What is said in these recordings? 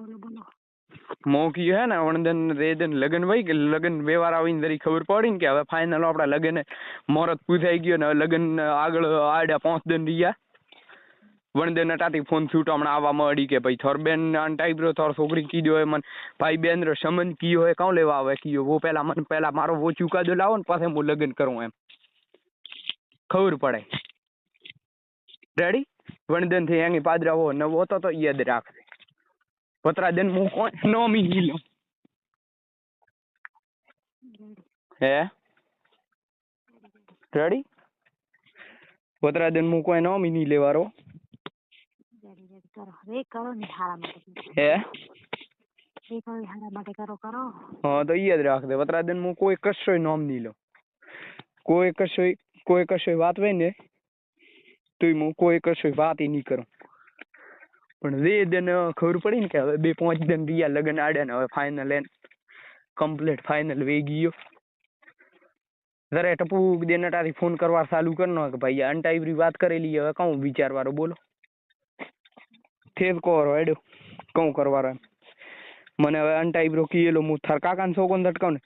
બોલો બોલો. મોકી હે ને વણદન રેદન લગન વઈ કે લગન વ્યવહાર આવીને જરી ખબર પડી ને કે હવે ફાઇનલ આપડા લગન મોરત પૂજાઈ ગયો ને લગન આગળ આડ્યા 5 દિન રહ્યા વણદન ટાટી ફોન છૂટ હમણાં આવવા મળી કે ભાઈ થોર બેન આન ટાઈપ રો થોર છોકરી કીધો હોય મને ભાઈ બેન રો સમન કીયો હોય કાં લેવા આવે કીયો વો પેલા મને પેલા મારો વો ચુકાદો લાવો ને પછી હું લગન કરું એમ ખબર પડે રેડી વણદન થી એની પાદરા હો નવો તો યાદ રાખજે પતરા દિન હું કોણ નો મી લો હે રેડી પતરા દિન હું કોઈ નો મી લેવારો કરો રે કરો ને હારા માટે હે રે કરો હારા માટે કરો કરો. હા તો યાદ રાખજે પતરા દિન હું કોઈ કશોય નામ નહીં લો કોઈ કશોય વાત હોય ને તો હું કોઈ કશોય વાત નહીં કરું પણ વે દિન ખબર પડી ને કે હવે 2-5 દિન રહ્યા લગન આડ્યા ને હવે ફાઇનલ એન કમ્પ્લીટ ફાઇનલ વે ગયો જરા ટપુ દેનટાથી ફોન કરવા ચાલુ કરનો કે ભાઈ અનટાઈબરી વાત કરેલી હવે કહું વિચારવાળો બોલો થેસ કોરો એડો કહું કરવારો મને હવે અનટાઈબરો કીએલો હું થાર કાકાને છોકન દટકાવ ને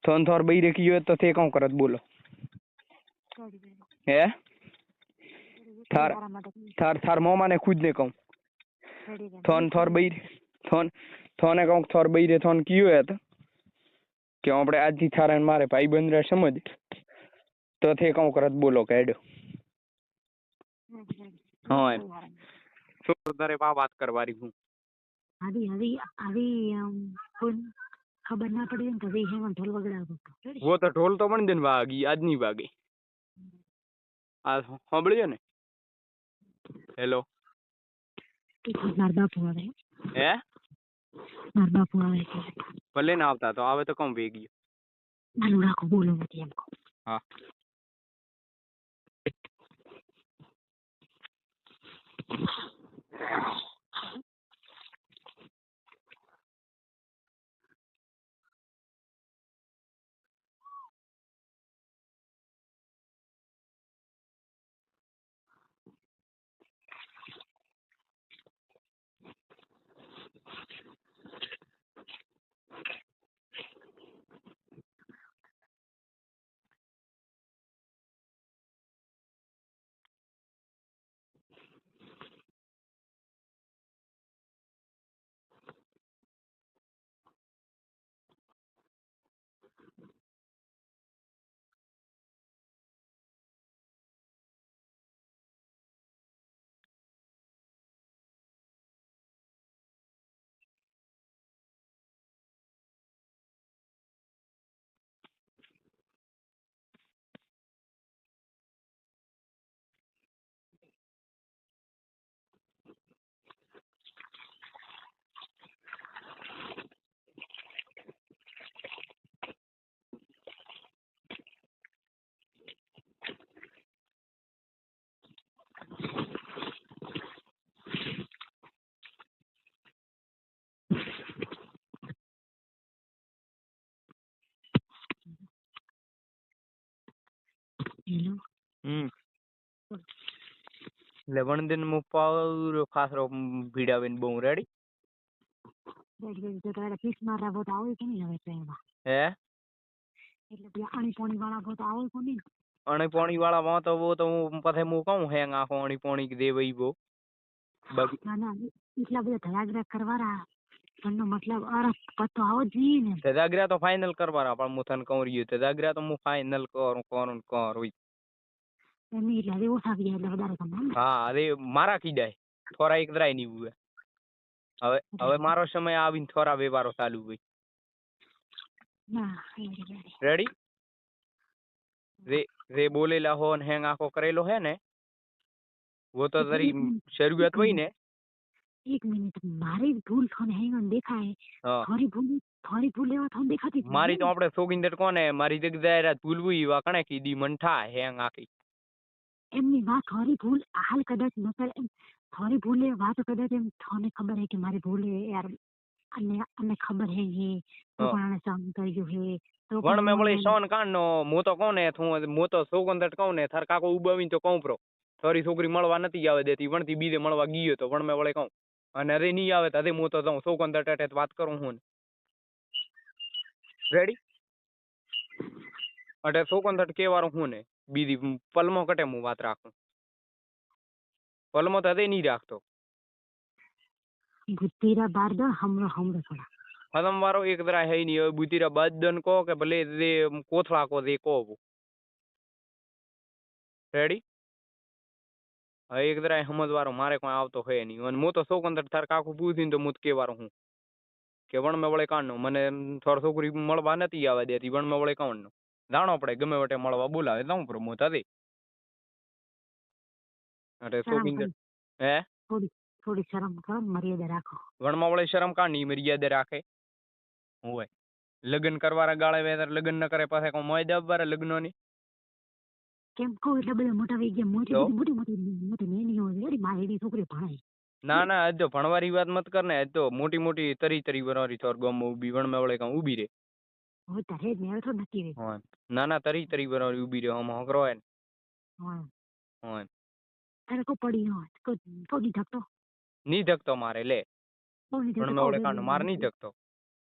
થોન થોર બઈ રેખી હોય તો તે કહું કરત બોલો હે થાર મોમાને ખુદ ને કહું થોન થોર બઈ થોને કહું થોર બઈ રે થોન કીયો હે તો કે આપણે આજથી થારા મારે ભાઈ બંધ સમજ તો તે કહું કરત બોલો કે એડો હા એમ શું તારે વાત કરવાની હું આવી કોઈ ખબર ના પડી ને તો વે હેવન ઢોલ વગડાવો वो तो ढोल तो बन दिन वागी आज नहीं वागी आज સાંભળ્યો ને હેલો માર બાપુ આવે હે માર બાપુ આવે ભલે ના આવતા તો આવે તો કમ વેગી નાનું રાખો બોલો નથી એમ કહું. હા લેવણ દિન મુપાવ ખાસ રો ભીડાવીને બહુ રેડી તો તારે પીસ મારા બોત આવે કે નહીં હવે ટ્રેનમાં હે એટલે પેલા અણીપોણી વાળા બોત આવે કે નહીં અણીપોણી વાળા માં તો वो तो પછી હું કહું હેંગ આખો અણીપોણી દે વઈ वो ના ના એટલા બધા ધડાગડા કરવાના એનો મતલબ અરસ પતો આવો જોઈએ ને ધડાગરા તો ફાઇનલ કરવાના પણ હું તને કહું રહ્યો ધડાગરા તો હું ફાઇનલ કરું એમની એટલે હવે ઓછા ગયા એટલે વધારે ગમે હા અરે મારા કીડાય થોડા એક દરાય નહીં હુએ હવે મારો સમય આવીને થોડા વ્યવહારો ચાલુ હોય રેડી રે બોલેલા હો ને હેંગ આખો કરેલો હે ને वो तो जरी शरूआत हुई ने एक मिनट मारी भूल थोने હેંગ દેખાય થોડી ભૂલ એવા થોને દેખાતી મારી તો આપણે સોગિંદર કોને મારી જગ્યાએ ભૂલ હુઈ વા કણે કીધી મનઠા હેંગ આખી એમની વાત થોડી ભૂલ હાલ કદાચ નકર એમ થોડી ભૂલે વાત કદાચ એમ થોને ખબર હે કે મારી ભૂલે યાર અને ખબર હે ये तो કોણે સામ કર્યું હે તો વણ મે વળી સોન કાણનો મો તો કોને હું મો તો સોગંદર કહું ને થાર કાકો ઉબાવીને તો કહું પ્રો થોરી છોકરી મળવા નથી આવે દેતી વણથી બીજે મળવા ગયો તો વણ મે વળી કહું અને અરે નહીં આવે તો અરે હું તો જાઉં સો કંદર ટેટે વાત કરું હું રેડી અટે સો કંદર કેવારું હું ને બીજી પલમો કટે હું વાત રાખું પલમો તો અરે નહીં રાખતો બુદ્ધિરા બારદા હમરો હમરો થોડા હદમ વાળો એક દરા હે નહીં હવે બુદ્ધિરા બાદન કહો કે ભલે રે કોથળા કહો દે કહો રેડી હવે એક દરા સમજવારો મારે કોઈ આવતો હોય નહીં અને હું તો સો કંદર તાર કાકું પૂછીને તો હું કેવારું હું કે વણ મેં વળે કાઢનો મને થોડી છોકરી મળવા નથી આવવા દેતી વણ મેં વળે કાઢનો જાણો પડે ગમે વટે મળવા બોલાવે જાઉં પ્રમોદ હતી અરે શોપિંગ હે થોડી શરમ કરો મર્યાદા રાખો વણમાં વળે શરમ કાઢની મર્યાદા રાખે હોય લગ્ન કરવાના ગાળે વેધર લગ્ન ન કરે પાસે કોઈ મોય દેવારે લગ્નો ની કેમ કહું એટલે બધા મોટા થઈ ગયા મોટી નેની હોય મારી એવી છોકરી ભણાય ના ના આજ તો ભણવારી વાત મત કર ને આજ તો મોટી મોટી તરી વરવારી થોર ગામમાં ઊભી વણમાં વળે કાં ઊભી રે હોય તારે જ મેળ તો નક્કી રે હોય ના ના તરી વરવારી ઊભી રે આમ હોકરો હોય ને હોય હોય તારે કોઈ પડી હોય કોઈ નહીં ધકતો નહીં ધકતો મારે લે વણમાં વળે કાં મારે નહીં ધકતો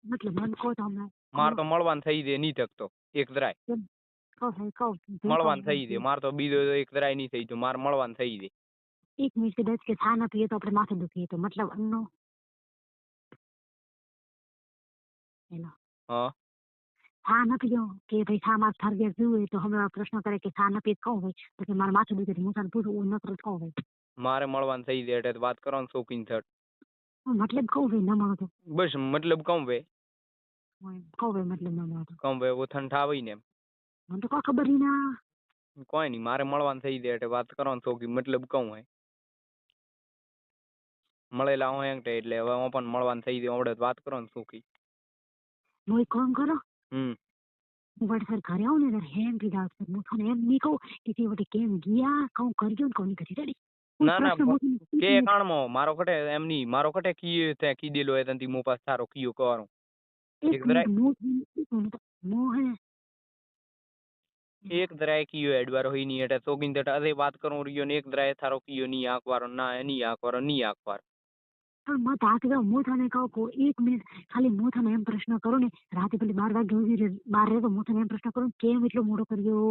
મતલબ મન કહો તો હમણાં માર તો મળવાન થઈ દે નહીં ધકતો એક દરાય મળવાન થઈ દે માર તો બીજો એક દરાય નહીં થઈ તો માર મળવાન થઈ દે 1 મિનિટ કે 10 કે ચા ના પીએ તો આપણે માથે દુખીએ તો મતલબ અન્નો હેલો હા ચા ના પીઓ કે ભાઈ ચા માં થાર ગયા પીવું તો હમણાં પ્રશ્ન કરે કે ચા ના પીએ કહું ભાઈ તો કે મારે માથું દુખે હું તને પૂછું ન કરું કહું ભાઈ મારે મળવાન થઈ દે એટલે વાત કરો ને શોખીન થટ મતલબ કહું ભાઈ ન મળો તો બસ મતલબ કહું ભાઈ કહું ભાઈ મતલબ ન મળો તો કહું ભાઈ વો ઠંડા આવી ને મને તો કોઈ ખબર નહીં ના કોઈ નહીં મારે મળવાન થઈ દે એટલે વાત કરો ને શોખી મતલબ કહું હોય મળેલા હોય એટલે હવે હું પણ મળવાન થઈ દે આવડે વાત કરો ને શોખી હું એક કામ કરો હું વડસર ઘરે આવું ને ત્યારે હેમ પીધા હું તને એમ નહીં કહું કે તે વટે કેમ ગયા કહું કરજો ને કહું નહીં કરી રેડી ના ના કે કાણમાં મારો કટે એમ નહીં મારો કટે કી તે કી દેલો એ તંતી મો પાસ સારો કીયો કરું એક દરાય કીયો એડવારો હોય નહીં એટલે સોગીન દટ અરે વાત કરું રહ્યો ને એક દરાય થારો કીયો નહીં આંકવારો ના એની આંકવારો નહીં આંકવાર પણ મત આંક દઉં હું તને કહું કો 1 મિનિટ ખાલી હું તને એમ પ્રશ્ન કરું ને રાતે પેલી 12 વાગે સુધી બહાર રહે તો હું તને એમ પ્રશ્ન કરું કેમ એટલો મોડો કર્યો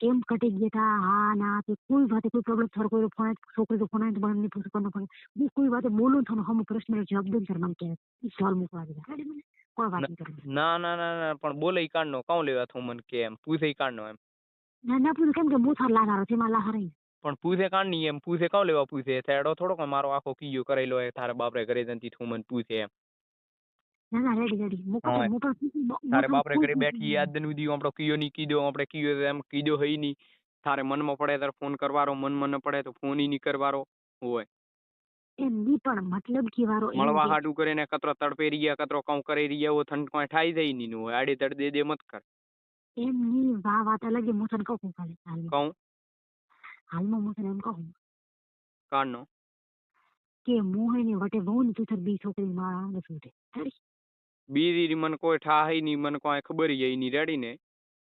કેમ કટી ગયા તા હા ના તે કોઈ વાતે કોઈ પ્રોબ્લેમ થયો કોઈ ફોન છોકરી તો ફોન આવે તો મને નહીં પૂછ કરનો પડે હું કોઈ વાતે બોલું થનો હમ પ્રશ્ન જવાબ દઉં સર મને કે સવાલ મૂકવા દે રેડી મને કોઈ વાત નહીં કરવાની ના ના ના ના પણ બોલે કાઢનો કાઉ લેવા તું મને કે એમ પૂછે કાઢનો એમ ના ના પૂછ કેમ કે હું થાર લાહારો છે મારા લાહાર પણ પૂછે કાઢની એમ પૂછે કાઉ લેવા પૂછે થેડો થોડો કે મારો આખો કીયો કરેલો હે તારે બાપરે ઘરે જંતી તું મને પૂછે એમ ના ના રેડી હું પણ તારે બાપરે ઘરે બેઠી યાદ દન ઉધી આપણો કીયો ની કીધો આપણે કીયો એમ કીધો હઈ ની તારે મનમાં પડે તારે ફોન કરવારો મનમાં ન પડે તો ફોન ઈ ની કરવારો હોય એમ ની પણ મતલબ કેવારો મળવા હાડું કરીને કતરો તડપે રહ્યા કતરો કાઉ કરી રહ્યા ઓ થંડ કોઈ ઠાઈ જાય ની નું હોય આડે તડ દે મત કર એમ ની વાત અલગ હું તને કહું ખાલી કહું હાલમાં હું તને એમ કહું કાઢનો કે મોહ ને વટે બહુ ને તું બી છોકરી મારા ને શું રેડી બીજી મને કોઈ ઠાહી ની મને કોઈ ખબર જઈ ની રેડી ને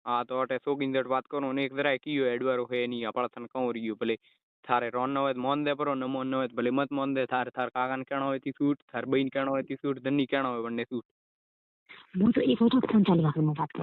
હા તો અટે સોગીંદડ વાત કરો ને એક દરાય કીયો એડવારો હે ની આપડા તને કહું રહ્યું ભલે થારે રોન ન હોય મોન દે પરો ન મોન ન હોય ભલે મત મોન દે થાર કાકાને કેણો હોય તી સૂટ થાર બઈન કેણો હોય તી સૂટ ધની કેણો હોય વન્ને સૂટ હું તો એક વખત ફોન ચાલુ રાખીને વાત કરું